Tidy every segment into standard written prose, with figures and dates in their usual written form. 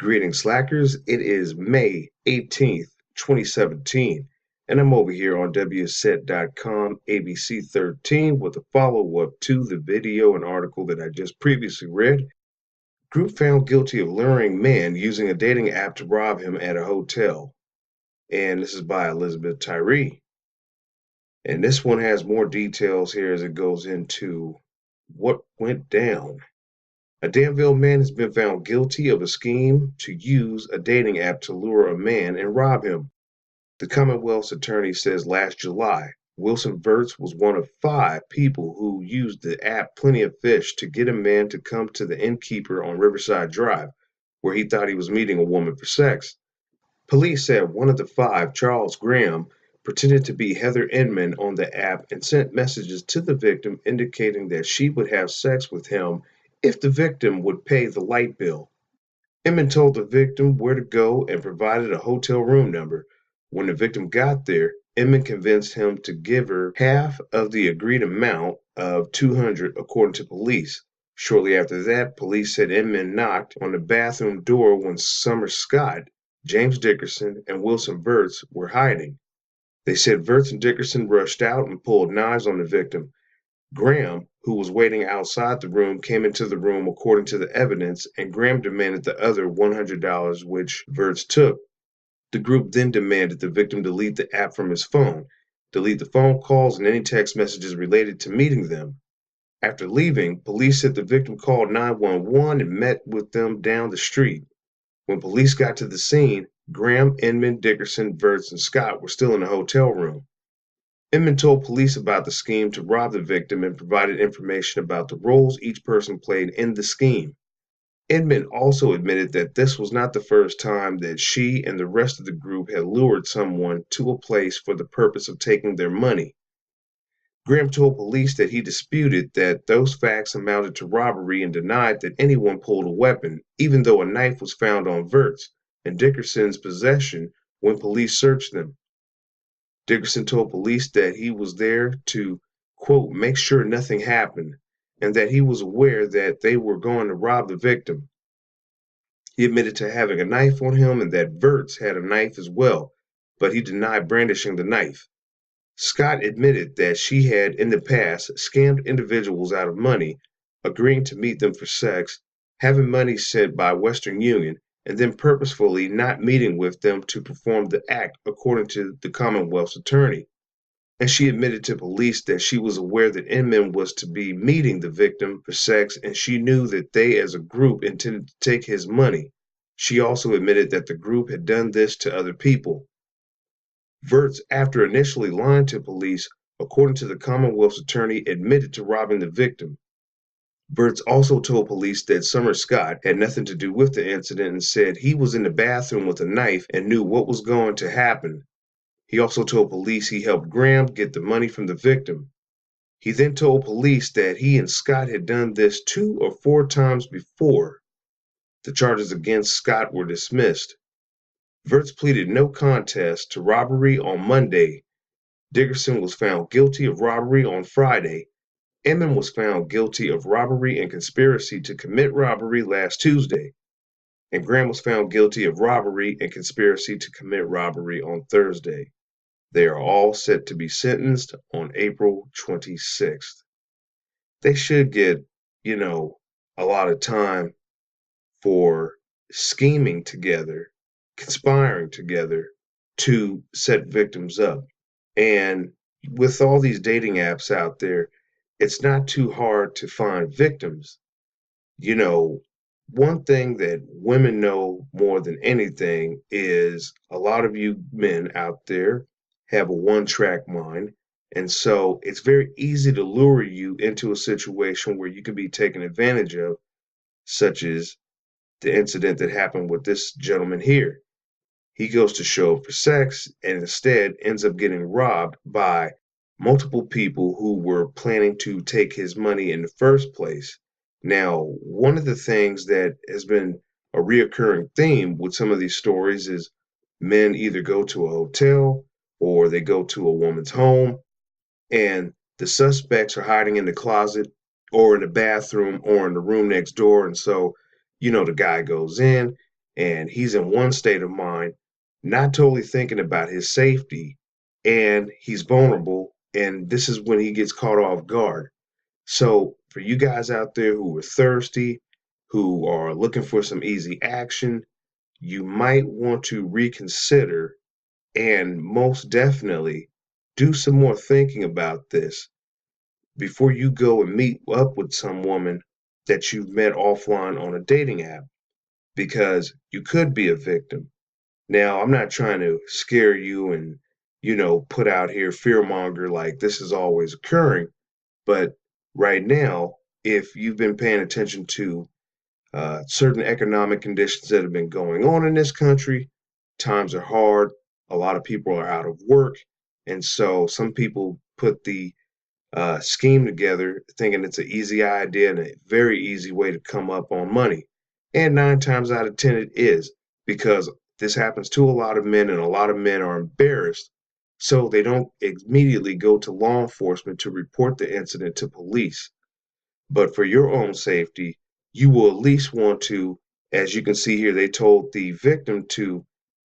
Greetings, Slackers. It is May 18th, 2017, and I'm over here on WSET.com, ABC 13, with a follow up to the video and article that I just previously read. Group found guilty of luring man using a dating app to rob him at a hotel. And this is by Elizabeth Tyree. And this one has more details here as it goes into what went down. A Danville man has been found guilty of a scheme to use a dating app to lure a man and rob him. The Commonwealth's attorney says last July, Wilson Verts was one of 5 people who used the app Plenty of Fish to get a man to come to the innkeeper on Riverside Drive, where he thought he was meeting a woman for sex. Police said one of the 5, Charles Graham, pretended to be Heather Inman on the app and sent messages to the victim indicating that she would have sex with him if the victim would pay the light bill. Inman told the victim where to go and provided a hotel room number. When the victim got there, Inman convinced him to give her half of the agreed amount of $200, according to police. Shortly after that, police said Inman knocked on the bathroom door when Summer Scott, James Dickerson, and Wilson Verts were hiding. They said Verts and Dickerson rushed out and pulled knives on the victim. Graham, who was waiting outside the room, came into the room according to the evidence, and Graham demanded the other $100, which Verts took. The group then demanded the victim delete the app from his phone, delete the phone calls and any text messages related to meeting them. After leaving, police said the victim called 911 and met with them down the street. When police got to the scene, Graham, Inman, Dickerson, Verts, and Scott were still in the hotel room. Inman told police about the scheme to rob the victim and provided information about the roles each person played in the scheme. Inman also admitted that this was not the first time that she and the rest of the group had lured someone to a place for the purpose of taking their money. Graham told police that he disputed that those facts amounted to robbery and denied that anyone pulled a weapon, even though a knife was found on Verts and Dickerson's possession when police searched them. Dickerson told police that he was there to, quote, make sure nothing happened, and that he was aware that they were going to rob the victim. He admitted to having a knife on him and that Verts had a knife as well, but he denied brandishing the knife. Scott admitted that she had in the past scammed individuals out of money, agreeing to meet them for sex, having money sent by Western Union, and then purposefully not meeting with them to perform the act, according to the Commonwealth's attorney. And she admitted to police that she was aware that Inman was to be meeting the victim for sex and she knew that they as a group intended to take his money. She also admitted that the group had done this to other people. Verts, after initially lying to police, according to the Commonwealth's attorney, admitted to robbing the victim. Verts also told police that Summer Scott had nothing to do with the incident and said he was in the bathroom with a knife and knew what was going to happen. He also told police he helped Graham get the money from the victim. He then told police that he and Scott had done this 2 or 4 times before. The charges against Scott were dismissed. Verts pleaded no contest to robbery on Monday. Dickerson was found guilty of robbery on Friday. Inman was found guilty of robbery and conspiracy to commit robbery last Tuesday. And Graham was found guilty of robbery and conspiracy to commit robbery on Thursday. They are all set to be sentenced on April 26th. They should get, a lot of time for scheming together, conspiring together to set victims up. And with all these dating apps out there, it's not too hard to find victims. You know, one thing that women know more than anything is a lot of you men out there have a one-track mind. And so it's very easy to lure you into a situation where you can be taken advantage of, such as the incident that happened with this gentleman here. He goes to show up for sex and instead ends up getting robbed by multiple people who were planning to take his money in the first place. Now, one of the things that has been a reoccurring theme with some of these stories is men either go to a hotel or they go to a woman's home and the suspects are hiding in the closet or in the bathroom or in the room next door. And so, the guy goes in, and he's in one state of mind, not totally thinking about his safety, and he's vulnerable, and this is when he gets caught off guard. So for you guys out there who are thirsty, who are looking for some easy action, you might want to reconsider and most definitely do some more thinking about this before you go and meet up with some woman that you've met offline on a dating app, because you could be a victim. Now, I'm not trying to scare you and, put out here fearmonger like this is always occurring, but right now, if you've been paying attention to certain economic conditions that have been going on in this country, times are hard. A lot of people are out of work. And so some people put the scheme together thinking it's an easy idea and a very easy way to come up on money. And 9 times out of 10, it is, because this happens to a lot of men, and a lot of men are embarrassed. So they don't immediately go to law enforcement to report the incident to police. But for your own safety, you will at least want to, as you can see here, they told the victim to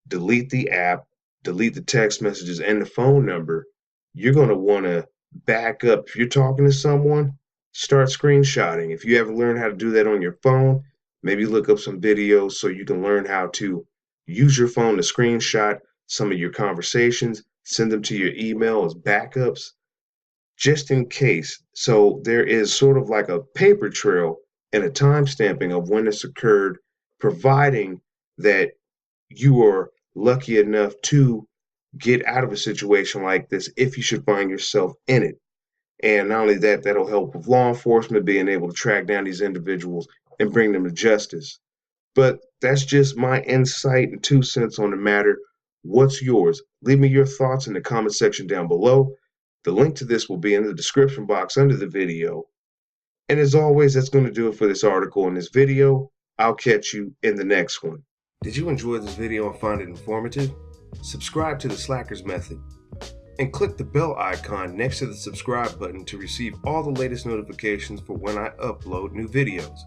delete the app, delete the text messages and the phone number. You're going to want to back up. If you're talking to someone, start screenshotting. If you haven't learned how to do that on your phone, maybe look up some videos so you can learn how to use your phone to screenshot some of your conversations, send them to your email as backups just in case. So there is sort of like a paper trail and a time stamping of when this occurred, providing that you are lucky enough to get out of a situation like this if you should find yourself in it. And not only that, that'll help with law enforcement being able to track down these individuals and bring them to justice. But that's just my insight and 2 cents on the matter. What's yours? Leave me your thoughts in the comment section down below. The link to this will be in the description box under the video. And as always, that's going to do it for this article and this video. I'll catch you in the next one. Did you enjoy this video and find it informative? Subscribe to the Slackers Method and click the bell icon next to the subscribe button to receive all the latest notifications for when I upload new videos.